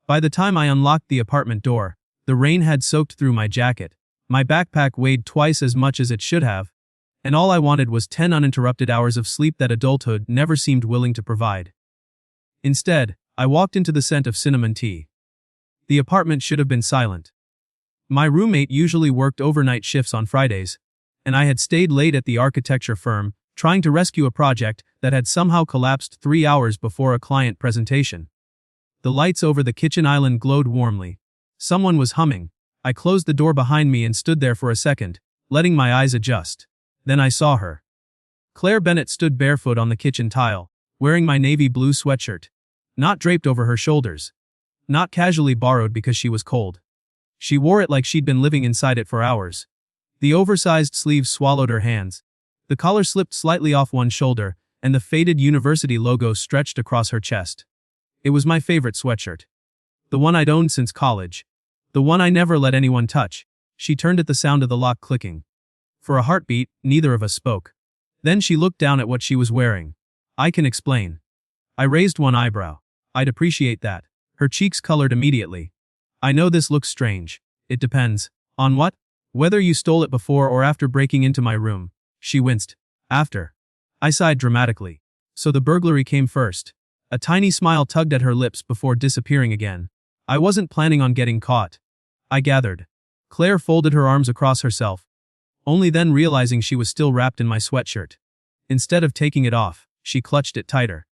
By the time I unlocked the apartment door, the rain had soaked through my jacket. My backpack weighed twice as much as it should have, and all I wanted was 10 uninterrupted hours of sleep that adulthood never seemed willing to provide. Instead, I walked into the scent of cinnamon tea. The apartment should have been silent. My roommate usually worked overnight shifts on Fridays, and I had stayed late at the architecture firm, trying to rescue a project that had somehow collapsed 3 hours before a client presentation. The lights over the kitchen island glowed warmly. Someone was humming. I closed the door behind me and stood there for a second, letting my eyes adjust. Then I saw her. Claire Bennett stood barefoot on the kitchen tile, wearing my navy blue sweatshirt. Not draped over her shoulders. Not casually borrowed because she was cold. She wore it like she'd been living inside it for hours. The oversized sleeves swallowed her hands. The collar slipped slightly off one shoulder, and the faded university logo stretched across her chest. It was my favorite sweatshirt. The one I'd owned since college. The one I never let anyone touch. She turned at the sound of the lock clicking. For a heartbeat, neither of us spoke. Then she looked down at what she was wearing. I can explain. I raised one eyebrow. I'd appreciate that. Her cheeks colored immediately. I know this looks strange. It depends. On what? Whether you stole it before or after breaking into my room. She winced. After. I sighed dramatically. So the burglary came first. A tiny smile tugged at her lips before disappearing again. I wasn't planning on getting caught. I gathered. Claire folded her arms across herself, only then realizing she was still wrapped in my sweatshirt. Instead of taking it off, she clutched it tighter.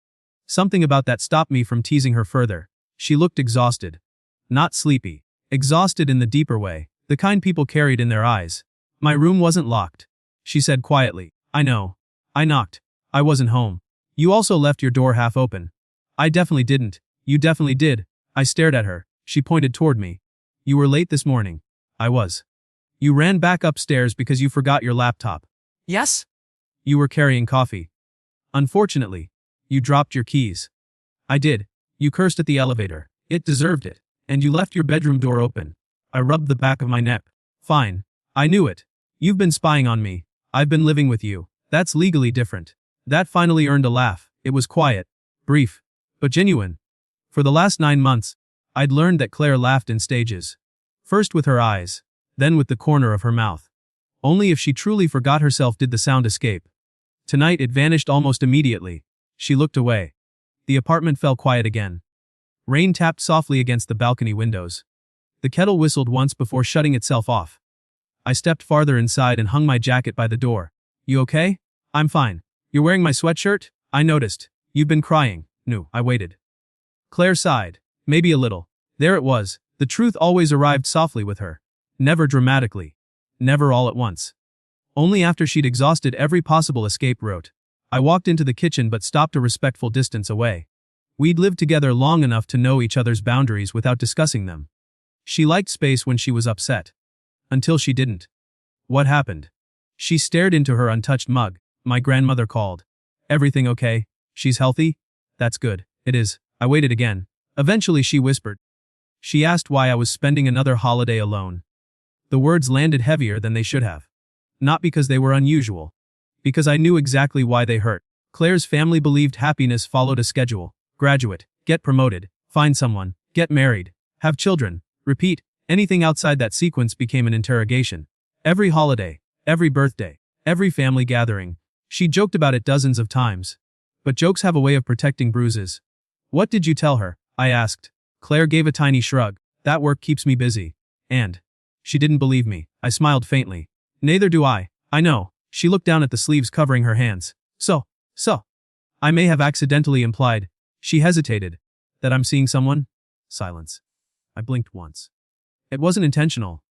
Something about that stopped me from teasing her further. She looked exhausted. Not sleepy. Exhausted in the deeper way, the kind people carried in their eyes. My room wasn't locked. She said quietly. I know. I knocked. I wasn't home. You also left your door half open. I definitely didn't. You definitely did. I stared at her. She pointed toward me. You were late this morning. I was. You ran back upstairs because you forgot your laptop. Yes? You were carrying coffee. Unfortunately, you dropped your keys. I did. You cursed at the elevator. It deserved it. And you left your bedroom door open. I rubbed the back of my neck. Fine. I knew it. You've been spying on me. I've been living with you. That's legally different. That finally earned a laugh. It was quiet, brief, but genuine. For the last 9 months, I'd learned that Claire laughed in stages. First with her eyes, then with the corner of her mouth. Only if she truly forgot herself did the sound escape. Tonight it vanished almost immediately. She looked away. The apartment fell quiet again. Rain tapped softly against the balcony windows. The kettle whistled once before shutting itself off. I stepped farther inside and hung my jacket by the door. You okay? I'm fine. You're wearing my sweatshirt? I noticed. You've been crying. No, I waited. Claire sighed. Maybe a little. There it was. The truth always arrived softly with her. Never dramatically. Never all at once. Only after she'd exhausted every possible escape route. I walked into the kitchen but stopped a respectful distance away. We'd lived together long enough to know each other's boundaries without discussing them. She liked space when she was upset. Until she didn't. What happened? She stared into her untouched mug. My grandmother called. Everything okay? She's healthy? That's good. It is. I waited again. Eventually she whispered. She asked why I was spending another holiday alone. The words landed heavier than they should have. Not because they were unusual. Because I knew exactly why they hurt. Claire's family believed happiness followed a schedule. Graduate, get promoted, find someone, get married, have children, repeat. Anything outside that sequence became an interrogation. Every holiday, every birthday, every family gathering. She joked about it dozens of times. But jokes have a way of protecting bruises. What did you tell her? I asked. Claire gave a tiny shrug. That work keeps me busy. And she didn't believe me. I smiled faintly. Neither do I. I know. She looked down at the sleeves covering her hands. So. I may have accidentally implied. She hesitated. That I'm seeing someone? Silence. I blinked once. It wasn't intentional.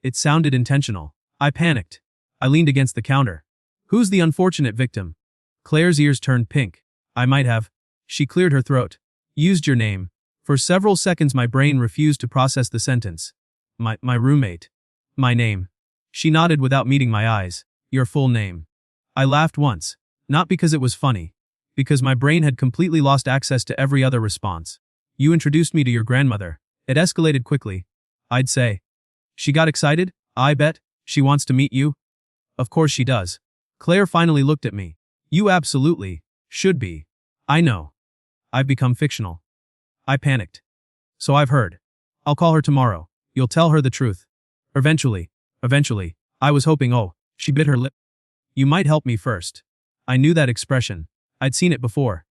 It sounded intentional. I panicked. I leaned against the counter. Who's the unfortunate victim? Claire's ears turned pink. I might have. She cleared her throat. Used your name. For several seconds my brain refused to process the sentence. My roommate. My name. She nodded without meeting my eyes. Your full name. I laughed once. Not because it was funny. Because my brain had completely lost access to every other response. You introduced me to your grandmother. It escalated quickly. I'd say. She got excited? I bet. She wants to meet you? Of course she does. Claire finally looked at me. You absolutely should be. I know. I've become fictional. I panicked. So I've heard. I'll call her tomorrow. You'll tell her the truth. Eventually. Eventually. I was hoping, oh, she bit her lip. You might help me first. I knew that expression. I'd seen it before.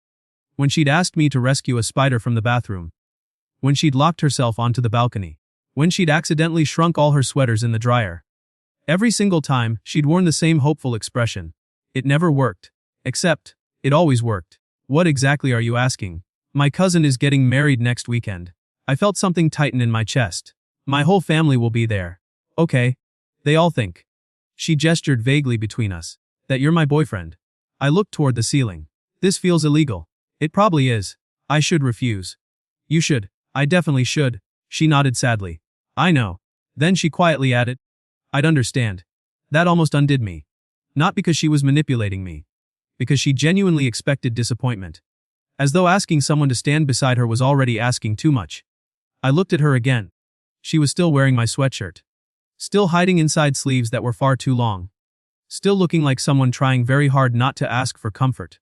When she'd asked me to rescue a spider from the bathroom. When she'd locked herself onto the balcony. When she'd accidentally shrunk all her sweaters in the dryer. Every single time, she'd worn the same hopeful expression. It never worked. Except, it always worked. What exactly are you asking? My cousin is getting married next weekend. I felt something tighten in my chest. My whole family will be there. Okay. They all think. She gestured vaguely between us. That you're my boyfriend. I looked toward the ceiling. This feels illegal. It probably is. I should refuse. You should. I definitely should. She nodded sadly. I know. Then she quietly added. I'd understand. That almost undid me. Not because she was manipulating me. Because she genuinely expected disappointment. As though asking someone to stand beside her was already asking too much. I looked at her again. She was still wearing my sweatshirt. Still hiding inside sleeves that were far too long. Still looking like someone trying very hard not to ask for comfort.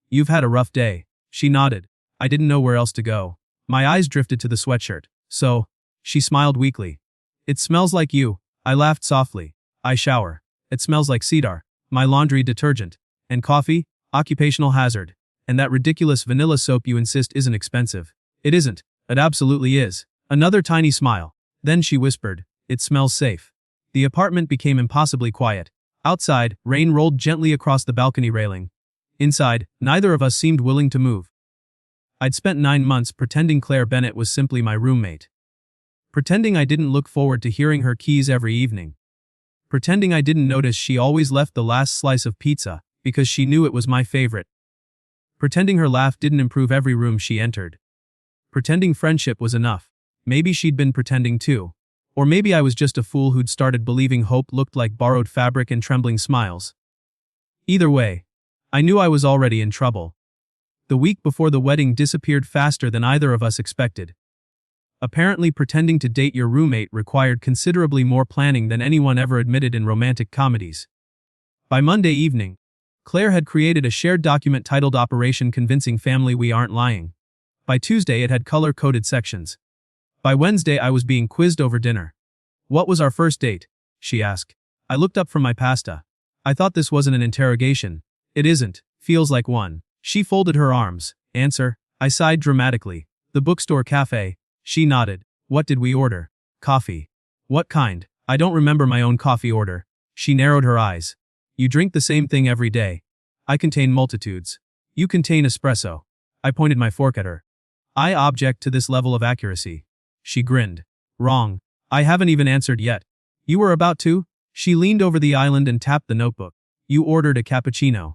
You've had a rough day. She nodded. I didn't know where else to go. My eyes drifted to the sweatshirt. So, she smiled weakly. It smells like you. I laughed softly. I shower. It smells like cedar, my laundry detergent, and coffee, occupational hazard, and that ridiculous vanilla soap you insist isn't expensive. It isn't. It absolutely is. Another tiny smile. Then she whispered, it smells safe. The apartment became impossibly quiet. Outside, rain rolled gently across the balcony railing. Inside, neither of us seemed willing to move. I'd spent 9 months pretending Claire Bennett was simply my roommate. Pretending I didn't look forward to hearing her keys every evening. Pretending I didn't notice she always left the last slice of pizza, because she knew it was my favorite. Pretending her laugh didn't improve every room she entered. Pretending friendship was enough. Maybe she'd been pretending too. Or maybe I was just a fool who'd started believing hope looked like borrowed fabric and trembling smiles. Either way, I knew I was already in trouble. The week before the wedding disappeared faster than either of us expected. Apparently pretending to date your roommate required considerably more planning than anyone ever admitted in romantic comedies. By Monday evening, Claire had created a shared document titled Operation Convincing Family We Aren't Lying. By Tuesday it had color-coded sections. By Wednesday I was being quizzed over dinner. What was our first date? She asked. I looked up from my pasta. I thought this wasn't an interrogation. It isn't. Feels like one. She folded her arms. Answer. I sighed dramatically. The bookstore cafe. She nodded. What did we order? Coffee. What kind? I don't remember my own coffee order. She narrowed her eyes. You drink the same thing every day. I contain multitudes. You contain espresso. I pointed my fork at her. I object to this level of accuracy. She grinned. Wrong. I haven't even answered yet. You were about to? She leaned over the island and tapped the notebook. You ordered a cappuccino.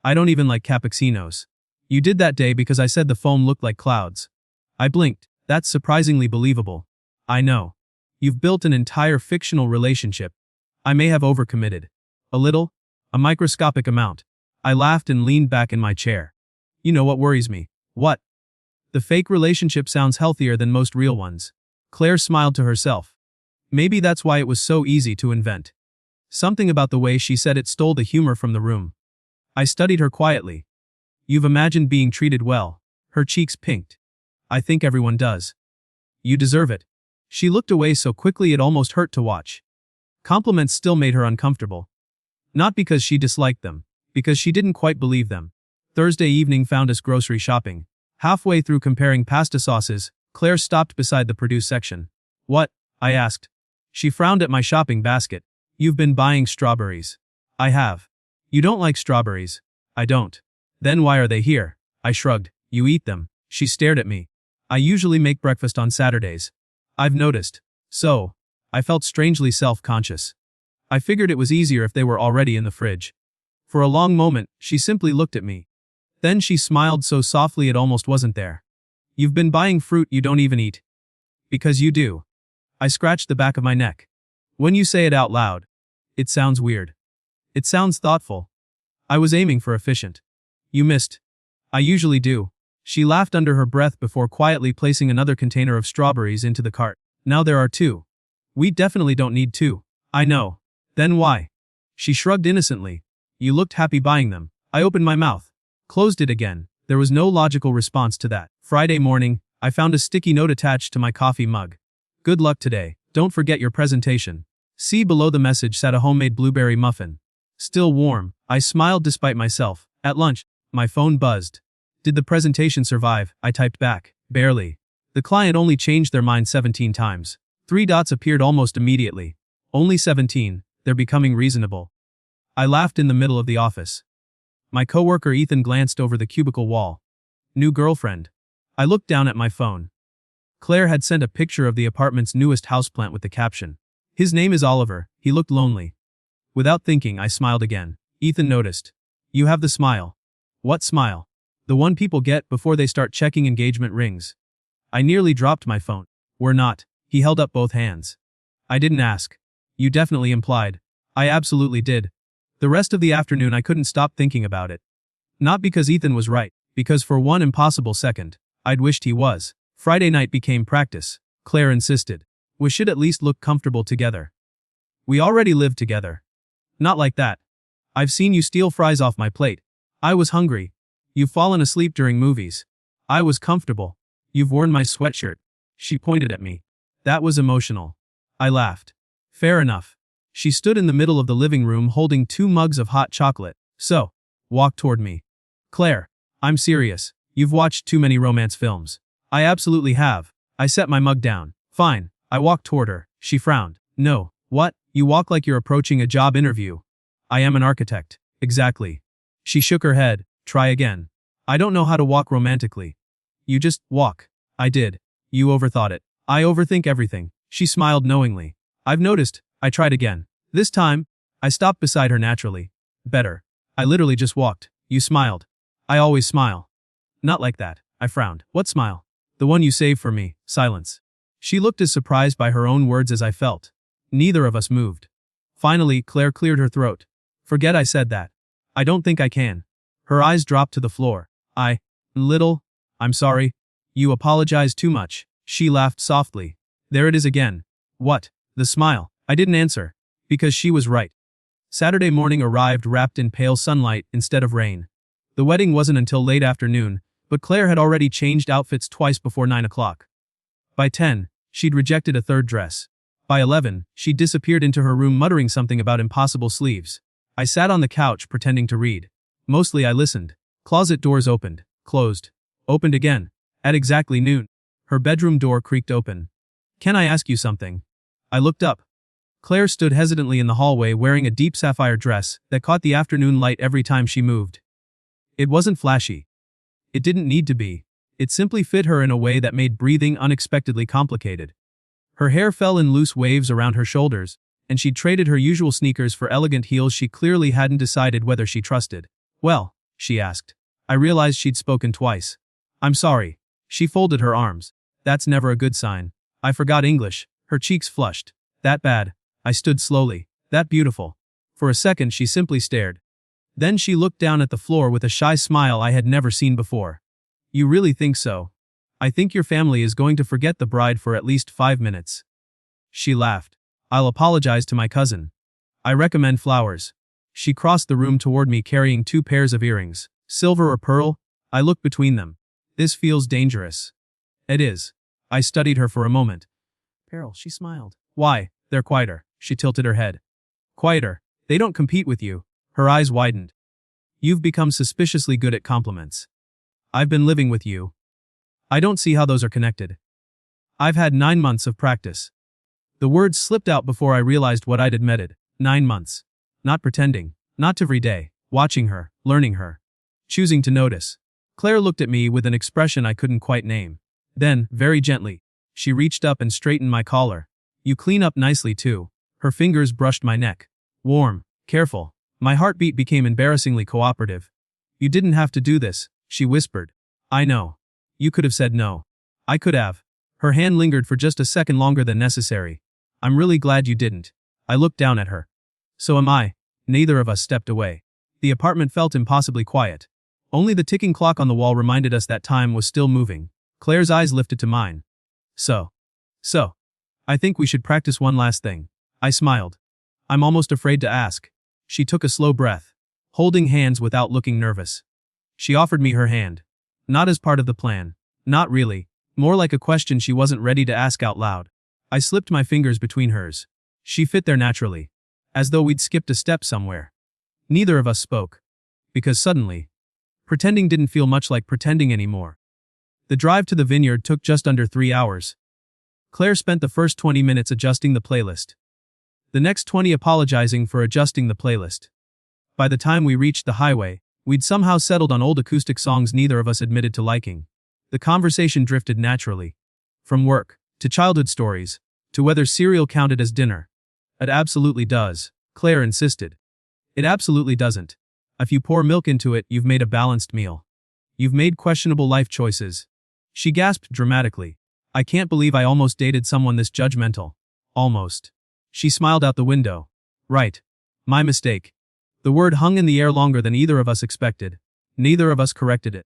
I don't even like cappuccinos. You did that day because I said the foam looked like clouds. I blinked. That's surprisingly believable. I know. You've built an entire fictional relationship. I may have overcommitted. A little. A microscopic amount. I laughed and leaned back in my chair. You know what worries me? What? The fake relationship sounds healthier than most real ones. Claire smiled to herself. Maybe that's why it was so easy to invent. Something about the way she said it stole the humor from the room. I studied her quietly. You've imagined being treated well. Her cheeks pinked. I think everyone does. You deserve it. She looked away so quickly it almost hurt to watch. Compliments still made her uncomfortable. Not because she disliked them, because she didn't quite believe them. Thursday evening found us grocery shopping. Halfway through comparing pasta sauces, Claire stopped beside the produce section. What? I asked. She frowned at my shopping basket. You've been buying strawberries. I have. You don't like strawberries. I don't. Then why are they here? I shrugged. You eat them. She stared at me. I usually make breakfast on Saturdays. I've noticed. So, I felt strangely self-conscious. I figured it was easier if they were already in the fridge. For a long moment, she simply looked at me. Then she smiled so softly it almost wasn't there. You've been buying fruit you don't even eat. Because you do. I scratched the back of my neck. When you say it out loud, it sounds weird. It sounds thoughtful. I was aiming for efficient. You missed. I usually do. She laughed under her breath before quietly placing another container of strawberries into the cart. Now there are 2. We definitely don't need 2. I know. Then why? She shrugged innocently. You looked happy buying them. I opened my mouth. Closed it again. There was no logical response to that. Friday morning, I found a sticky note attached to my coffee mug. Good luck today. Don't forget your presentation. See below the message sat a homemade blueberry muffin. Still warm, I smiled despite myself. At lunch, my phone buzzed. Did the presentation survive? I typed back. Barely. The client only changed their mind 17 times. 3 dots appeared almost immediately. Only 17, they're becoming reasonable. I laughed in the middle of the office. My coworker Ethan glanced over the cubicle wall. New girlfriend. I looked down at my phone. Claire had sent a picture of the apartment's newest houseplant with the caption, "His name is Oliver, he looked lonely." Without thinking, I smiled again. Ethan noticed. You have the smile. What smile? The one people get before they start checking engagement rings. I nearly dropped my phone. We're not. He held up both hands. I didn't ask. You definitely implied. I absolutely did. The rest of the afternoon I couldn't stop thinking about it. Not because Ethan was right, because for one impossible second, I'd wished he was. Friday night became practice. Claire insisted. We should at least look comfortable together. We already live together. Not like that. I've seen you steal fries off my plate. I was hungry. You've fallen asleep during movies. I was comfortable. You've worn my sweatshirt. She pointed at me. That was emotional. I laughed. Fair enough. She stood in the middle of the living room holding 2 mugs of hot chocolate. So, walked toward me. Claire, I'm serious. You've watched too many romance films. I absolutely have. I set my mug down. Fine. I walked toward her. She frowned. No. What? You walk like you're approaching a job interview. I am an architect. Exactly. She shook her head. Try again. I don't know how to walk romantically. You just walk. I did. You overthought it. I overthink everything. She smiled knowingly. I've noticed. I tried again. This time, I stopped beside her naturally. Better. I literally just walked. You smiled. I always smile. Not like that. I frowned. What smile? The one you saved for me. Silence. She looked as surprised by her own words as I felt. Neither of us moved. Finally, Claire cleared her throat. Forget I said that. I don't think I can. Her eyes dropped to the floor. I'm sorry. You apologize too much. She laughed softly. There it is again. What? The smile. I didn't answer. Because she was right. Saturday morning arrived wrapped in pale sunlight instead of rain. The wedding wasn't until late afternoon, but Claire had already changed outfits twice before 9 o'clock. By 10, she'd rejected a third dress. By 11, she disappeared into her room muttering something about impossible sleeves. I sat on the couch pretending to read. Mostly I listened. Closet doors opened, closed, opened again. At exactly noon, her bedroom door creaked open. Can I ask you something? I looked up. Claire stood hesitantly in the hallway wearing a deep sapphire dress that caught the afternoon light every time she moved. It wasn't flashy. It didn't need to be. It simply fit her in a way that made breathing unexpectedly complicated. Her hair fell in loose waves around her shoulders, and she'd traded her usual sneakers for elegant heels she clearly hadn't decided whether she trusted. Well, she asked. I realized she'd spoken twice. I'm sorry. She folded her arms. That's never a good sign. I forgot English. Her cheeks flushed. That bad. I stood slowly. That beautiful. For a second she simply stared. Then she looked down at the floor with a shy smile I had never seen before. You really think so? I think your family is going to forget the bride for at least 5 minutes. She laughed. I'll apologize to my cousin. I recommend flowers. She crossed the room toward me carrying 2 pairs of earrings. Silver or pearl? I looked between them. This feels dangerous. It is. I studied her for a moment. Peril, she smiled. Why? They're quieter. She tilted her head. Quieter. They don't compete with you. Her eyes widened. You've become suspiciously good at compliments. I've been living with you. I don't see how those are connected. I've had 9 months of practice. The words slipped out before I realized what I'd admitted. 9 months. Not pretending. Not every day. Watching her. Learning her. Choosing to notice. Claire looked at me with an expression I couldn't quite name. Then, very gently, she reached up and straightened my collar. You clean up nicely too. Her fingers brushed my neck. Warm. Careful. My heartbeat became embarrassingly cooperative. You didn't have to do this, she whispered. I know. You could have said no. I could have. Her hand lingered for just a second longer than necessary. I'm really glad you didn't. I looked down at her. So am I. Neither of us stepped away. The apartment felt impossibly quiet. Only the ticking clock on the wall reminded us that time was still moving. Claire's eyes lifted to mine. So. I think we should practice one last thing. I smiled. I'm almost afraid to ask. She took a slow breath, holding hands without looking nervous. She offered me her hand. Not as part of the plan. Not really. More like a question she wasn't ready to ask out loud. I slipped my fingers between hers. She fit there naturally, as though we'd skipped a step somewhere. Neither of us spoke. Because suddenly, pretending didn't feel much like pretending anymore. The drive to the vineyard took just under 3 hours. Claire spent the first 20 minutes adjusting the playlist. The next 20 apologizing for adjusting the playlist. By the time we reached the highway, we'd somehow settled on old acoustic songs neither of us admitted to liking. The conversation drifted naturally. From work, to childhood stories, to whether cereal counted as dinner. It absolutely does, Claire insisted. It absolutely doesn't. If you pour milk into it, you've made a balanced meal. You've made questionable life choices. She gasped dramatically. I can't believe I almost dated someone this judgmental. Almost. She smiled out the window. Right. My mistake. The word hung in the air longer than either of us expected. Neither of us corrected it.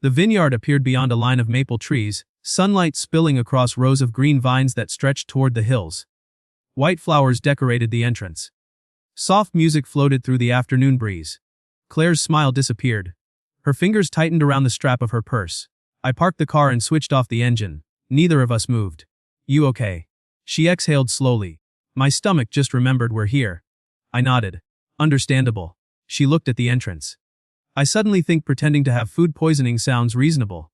The vineyard appeared beyond a line of maple trees, sunlight spilling across rows of green vines that stretched toward the hills. White flowers decorated the entrance. Soft music floated through the afternoon breeze. Claire's smile disappeared. Her fingers tightened around the strap of her purse. I parked the car and switched off the engine. Neither of us moved. You okay? She exhaled slowly. My stomach just remembered we're here. I nodded. Understandable. She looked at the entrance. I suddenly think pretending to have food poisoning sounds reasonable.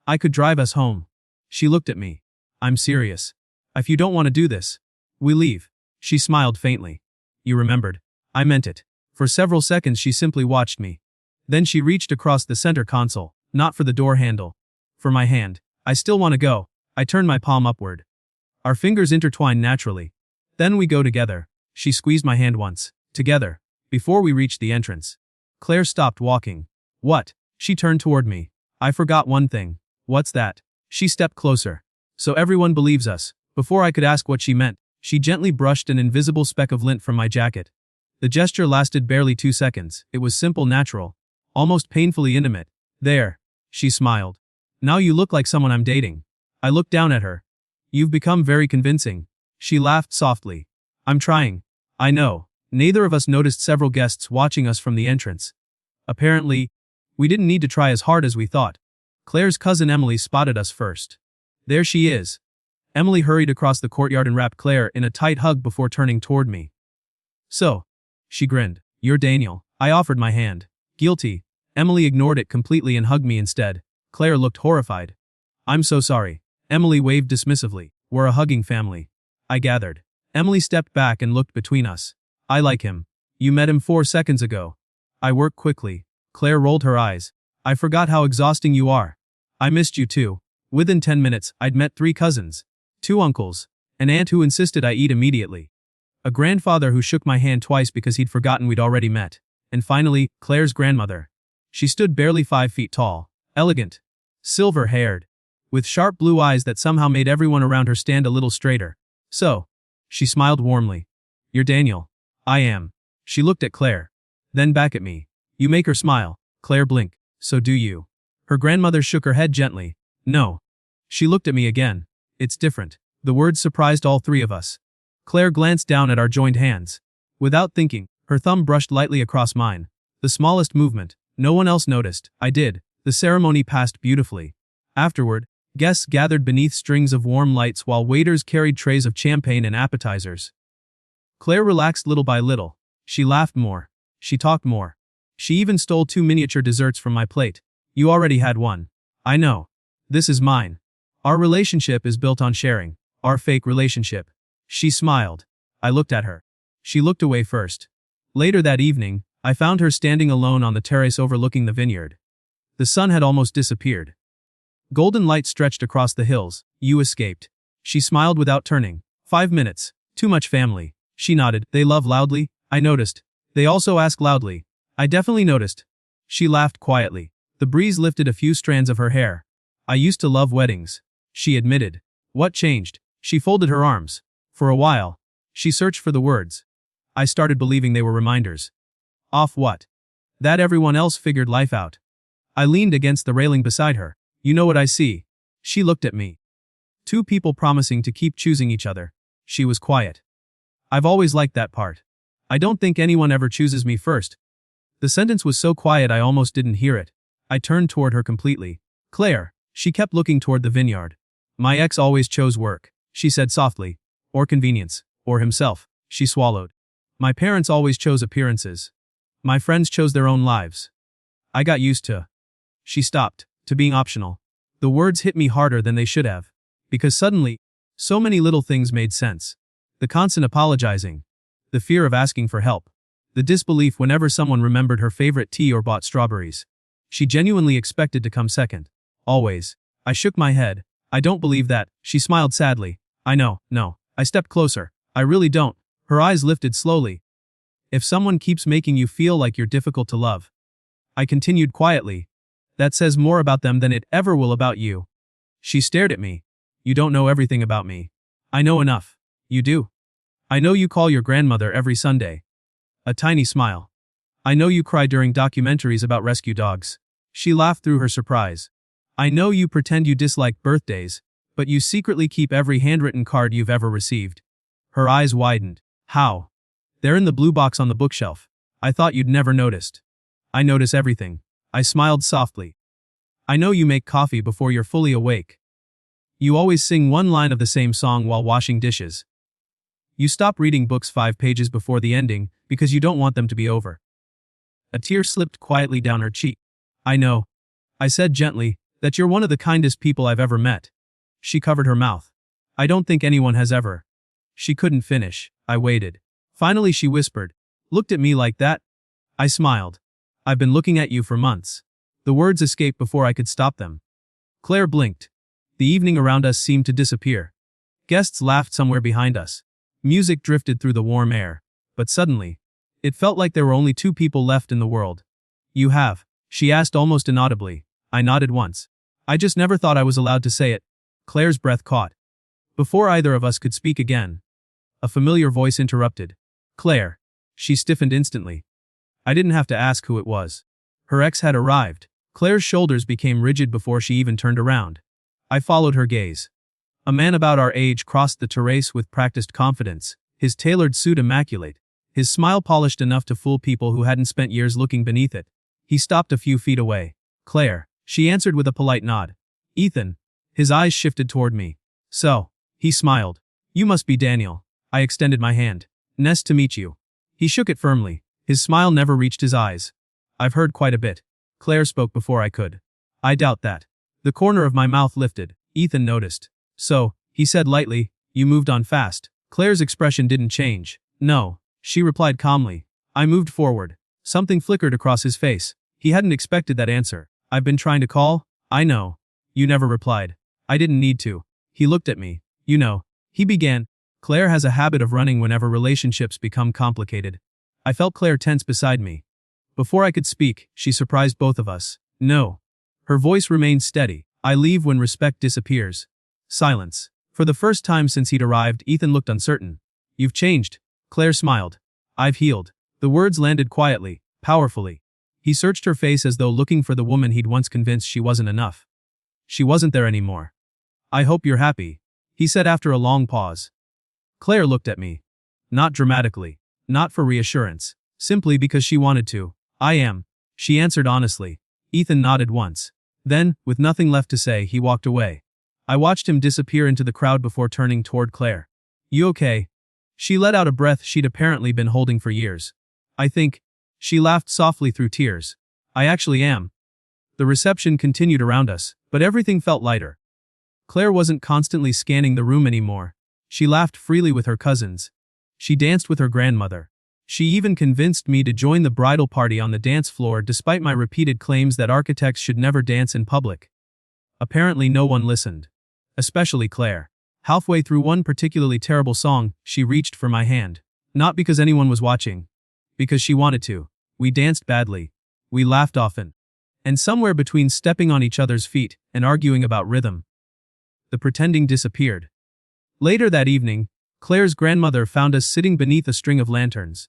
I could drive us home. She looked at me. I'm serious. If you don't want to do this, we leave. She smiled faintly. You remembered. I meant it. For several seconds she simply watched me. Then she reached across the center console, not for the door handle. For my hand. I still want to go. I turned my palm upward. Our fingers intertwined naturally. Then we go together. She squeezed my hand once. Together. Before we reached the entrance. Claire stopped walking. What? She turned toward me. I forgot one thing. What's that? She stepped closer. So everyone believes us. Before I could ask what she meant, she gently brushed an invisible speck of lint from my jacket. The gesture lasted barely 2 seconds. It was simple, natural. Almost painfully intimate. There. She smiled. Now you look like someone I'm dating. I looked down at her. You've become very convincing. She laughed softly. I'm trying. I know. Neither of us noticed several guests watching us from the entrance. Apparently, we didn't need to try as hard as we thought. Claire's cousin Emily spotted us first. There she is. Emily hurried across the courtyard and wrapped Claire in a tight hug before turning toward me. So, she grinned. You're Daniel. I offered my hand. Guilty. Emily ignored it completely and hugged me instead. Claire looked horrified. I'm so sorry. Emily waved dismissively. We're a hugging family. I gathered. Emily stepped back and looked between us. I like him. You met him 4 seconds ago. I work quickly. Claire rolled her eyes. I forgot how exhausting you are. I missed you too. Within 10 minutes, I'd met 3 cousins. 2 uncles. An aunt who insisted I eat immediately. A grandfather who shook my hand twice because he'd forgotten we'd already met. And finally, Claire's grandmother. She stood barely 5 feet tall. Elegant. Silver-haired. With sharp blue eyes that somehow made everyone around her stand a little straighter. So. She smiled warmly. You're Daniel. I am. She looked at Claire. Then back at me. You make her smile. Claire blinked. So do you. Her grandmother shook her head gently. No. She looked at me again. It's different. The words surprised all 3 of us. Claire glanced down at our joined hands. Without thinking, her thumb brushed lightly across mine. The smallest movement. No one else noticed. I did. The ceremony passed beautifully. Afterward, guests gathered beneath strings of warm lights while waiters carried trays of champagne and appetizers. Claire relaxed little by little. She laughed more. She talked more. She even stole 2 miniature desserts from my plate. You already had one. I know. This is mine. Our relationship is built on sharing. Our fake relationship. She smiled. I looked at her. She looked away first. Later that evening, I found her standing alone on the terrace overlooking the vineyard. The sun had almost disappeared. Golden light stretched across the hills. You escaped. She smiled without turning. 5 minutes. Too much family. She nodded. They love loudly. I noticed. They also ask loudly. I definitely noticed. She laughed quietly. The breeze lifted a few strands of her hair. I used to love weddings. She admitted. What changed? She folded her arms. For a while. She searched for the words. I started believing they were reminders. Off what? That everyone else figured life out. I leaned against the railing beside her. You know what I see? She looked at me. 2 people promising to keep choosing each other. She was quiet. I've always liked that part. I don't think anyone ever chooses me first. The sentence was so quiet I almost didn't hear it. I turned toward her completely. Claire. She kept looking toward the vineyard. My ex always chose work, she said softly. Or convenience. Or himself, she swallowed. My parents always chose appearances. My friends chose their own lives. I got used to. She stopped, to being optional. The words hit me harder than they should have. Because suddenly, so many little things made sense. The constant apologizing. The fear of asking for help. The disbelief whenever someone remembered her favorite tea or bought strawberries. She genuinely expected to come second. Always. I shook my head. I don't believe that, she smiled sadly. I know, no. I stepped closer. I really don't. Her eyes lifted slowly. If someone keeps making you feel like you're difficult to love. I continued quietly. That says more about them than it ever will about you. She stared at me. You don't know everything about me. I know enough. You do. I know you call your grandmother every Sunday. A tiny smile. I know you cry during documentaries about rescue dogs. She laughed through her surprise. I know you pretend you dislike birthdays, but you secretly keep every handwritten card you've ever received. Her eyes widened. How? They're in the blue box on the bookshelf. I thought you'd never noticed. I notice everything. I smiled softly. I know you make coffee before you're fully awake. You always sing one line of the same song while washing dishes. You stop reading books 5 pages before the ending because you don't want them to be over. A tear slipped quietly down her cheek. I know. I said gently, that you're one of the kindest people I've ever met. She covered her mouth. I don't think anyone has ever. She couldn't finish. I waited. Finally she whispered, looked at me like that? I smiled. I've been looking at you for months. The words escaped before I could stop them. Claire blinked. The evening around us seemed to disappear. Guests laughed somewhere behind us. Music drifted through the warm air. But suddenly, it felt like there were only 2 people left in the world. You have? She asked almost inaudibly. I nodded once. I just never thought I was allowed to say it. Claire's breath caught. Before either of us could speak again, a familiar voice interrupted. Claire. She stiffened instantly. I didn't have to ask who it was. Her ex had arrived. Claire's shoulders became rigid before she even turned around. I followed her gaze. A man about our age crossed the terrace with practiced confidence, his tailored suit immaculate, his smile polished enough to fool people who hadn't spent years looking beneath it. He stopped a few feet away. Claire, she answered with a polite nod. Ethan. His eyes shifted toward me. So, he smiled. You must be Daniel. I extended my hand. Nice to meet you. He shook it firmly. His smile never reached his eyes. I've heard quite a bit. Claire spoke before I could. I doubt that. The corner of my mouth lifted. Ethan noticed. So, he said lightly, you moved on fast. Claire's expression didn't change. No, she replied calmly. I moved forward. Something flickered across his face. He hadn't expected that answer. I've been trying to call? I know. You never replied. I didn't need to. He looked at me. You know. He began. Claire has a habit of running whenever relationships become complicated. I felt Claire tense beside me. Before I could speak, she surprised both of us. No. Her voice remained steady. I leave when respect disappears. Silence. For the first time since he'd arrived, Ethan looked uncertain. You've changed. Claire smiled. I've healed. The words landed quietly, powerfully. He searched her face as though looking for the woman he'd once convinced she wasn't enough. She wasn't there anymore. I hope you're happy, he said after a long pause. Claire looked at me. Not dramatically. Not for reassurance. Simply because she wanted to. I am. She answered honestly. Ethan nodded once. Then, with nothing left to say, he walked away. I watched him disappear into the crowd before turning toward Claire. You okay? She let out a breath she'd apparently been holding for years. I think. She laughed softly through tears. I actually am. The reception continued around us, but everything felt lighter. Claire wasn't constantly scanning the room anymore. She laughed freely with her cousins. She danced with her grandmother. She even convinced me to join the bridal party on the dance floor despite my repeated claims that architects should never dance in public. Apparently no one listened. Especially Claire. Halfway through one particularly terrible song, she reached for my hand. Not because anyone was watching. Because she wanted to. We danced badly. We laughed often. And somewhere between stepping on each other's feet and arguing about rhythm, the pretending disappeared. Later that evening, Claire's grandmother found us sitting beneath a string of lanterns.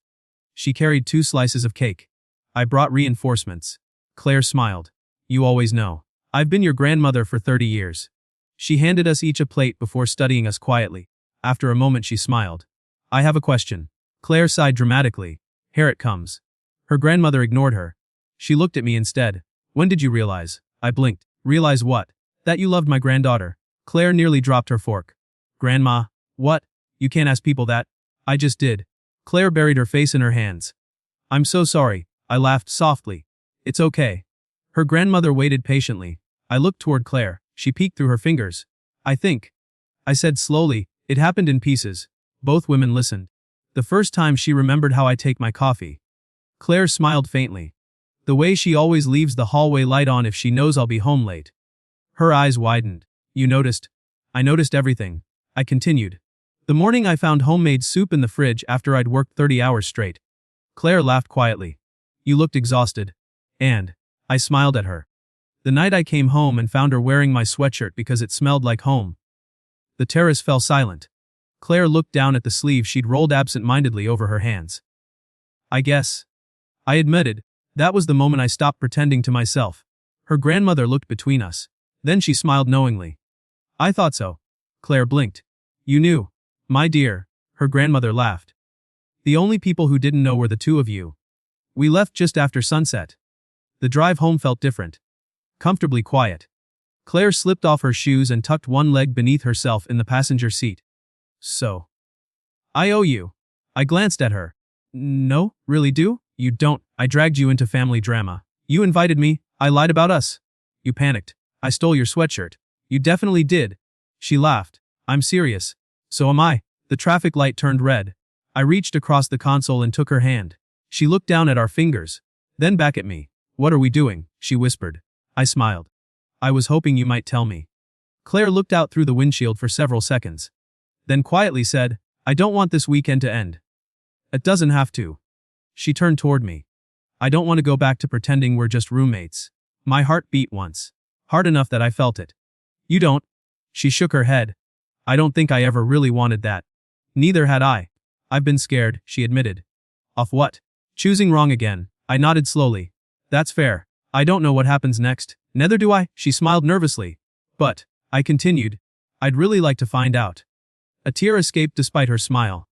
She carried 2 slices of cake. I brought reinforcements. Claire smiled. You always know. I've been your grandmother for 30 years. She handed us each a plate before studying us quietly. After a moment she smiled. I have a question. Claire sighed dramatically. Here it comes. Her grandmother ignored her. She looked at me instead. When did you realize? I blinked. Realize what? That you loved my granddaughter. Claire nearly dropped her fork. Grandma, what? You can't ask people that. I just did. Claire buried her face in her hands. I'm so sorry, I laughed softly. It's okay. Her grandmother waited patiently. I looked toward Claire. She peeked through her fingers. I think. I said slowly, it happened in pieces. Both women listened. The first time she remembered how I take my coffee. Claire smiled faintly. The way she always leaves the hallway light on if she knows I'll be home late. Her eyes widened. You noticed? I noticed everything. I continued. The morning I found homemade soup in the fridge after I'd worked 30 hours straight. Claire laughed quietly. You looked exhausted. And I smiled at her. The night I came home and found her wearing my sweatshirt because it smelled like home. The terrace fell silent. Claire looked down at the sleeve she'd rolled absent-mindedly over her hands. I guess. I admitted. That was the moment I stopped pretending to myself. Her grandmother looked between us. Then she smiled knowingly. I thought so. Claire blinked. You knew. My dear. Her grandmother laughed. The only people who didn't know were the two of you. We left just after sunset. The drive home felt different. Comfortably quiet. Claire slipped off her shoes and tucked one leg beneath herself in the passenger seat. So. I owe you. I glanced at her. No, really do? You don't. I dragged you into family drama. You invited me. I lied about us. You panicked. I stole your sweatshirt. You definitely did. She laughed. I'm serious. So am I. The traffic light turned red. I reached across the console and took her hand. She looked down at our fingers. Then back at me. What are we doing? She whispered. I smiled. I was hoping you might tell me. Claire looked out through the windshield for several seconds. Then quietly said, I don't want this weekend to end. It doesn't have to. She turned toward me. I don't want to go back to pretending we're just roommates. My heart beat once. Hard enough that I felt it. You don't. She shook her head. I don't think I ever really wanted that. Neither had I. I've been scared, she admitted. Of what? Choosing wrong again. I nodded slowly. That's fair. I don't know what happens next. Neither do I, she smiled nervously. But, I continued, I'd really like to find out. A tear escaped despite her smile.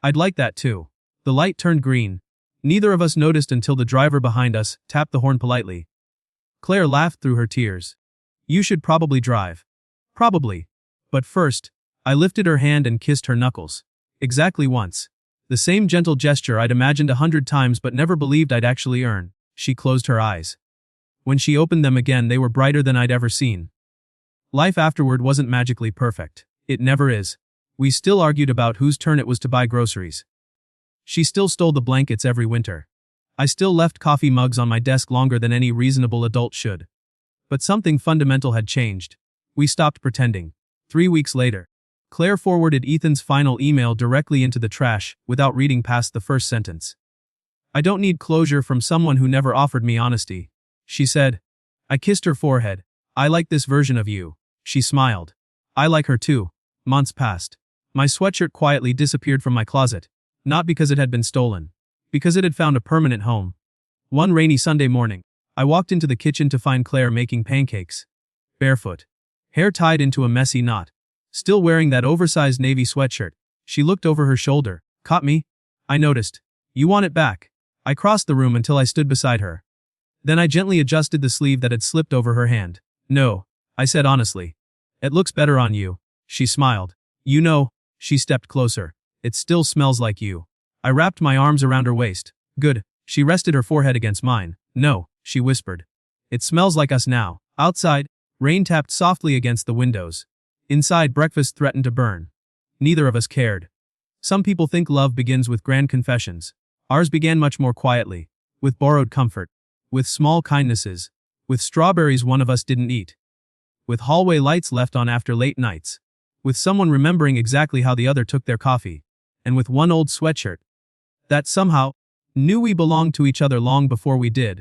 I'd like that too. The light turned green. Neither of us noticed until the driver behind us tapped the horn politely. Claire laughed through her tears. You should probably drive. Probably. But first, I lifted her hand and kissed her knuckles. Exactly once. The same gentle gesture I'd imagined 100 times but never believed I'd actually earn. She closed her eyes. When she opened them again, they were brighter than I'd ever seen. Life afterward wasn't magically perfect. It never is. We still argued about whose turn it was to buy groceries. She still stole the blankets every winter. I still left coffee mugs on my desk longer than any reasonable adult should. But something fundamental had changed. We stopped pretending. 3 weeks later, Claire forwarded Ethan's final email directly into the trash without reading past the first sentence. I don't need closure from someone who never offered me honesty, she said. I kissed her forehead. I like this version of you. She smiled. I like her too. Months passed. My sweatshirt quietly disappeared from my closet. Not because it had been stolen. Because it had found a permanent home. One rainy Sunday morning, I walked into the kitchen to find Claire making pancakes. Barefoot. Hair tied into a messy knot. Still wearing that oversized navy sweatshirt. She looked over her shoulder. Caught me? I noticed. You want it back. I crossed the room until I stood beside her. Then I gently adjusted the sleeve that had slipped over her hand. No, I said honestly. It looks better on you. She smiled. You know, she stepped closer. It still smells like you. I wrapped my arms around her waist. Good. She rested her forehead against mine. No, she whispered. It smells like us now. Outside, rain tapped softly against the windows. Inside, breakfast threatened to burn. Neither of us cared. Some people think love begins with grand confessions. Ours began much more quietly. With borrowed comfort. With small kindnesses. With strawberries one of us didn't eat. With hallway lights left on after late nights. With someone remembering exactly how the other took their coffee. And with one old sweatshirt that somehow knew we belonged to each other long before we did.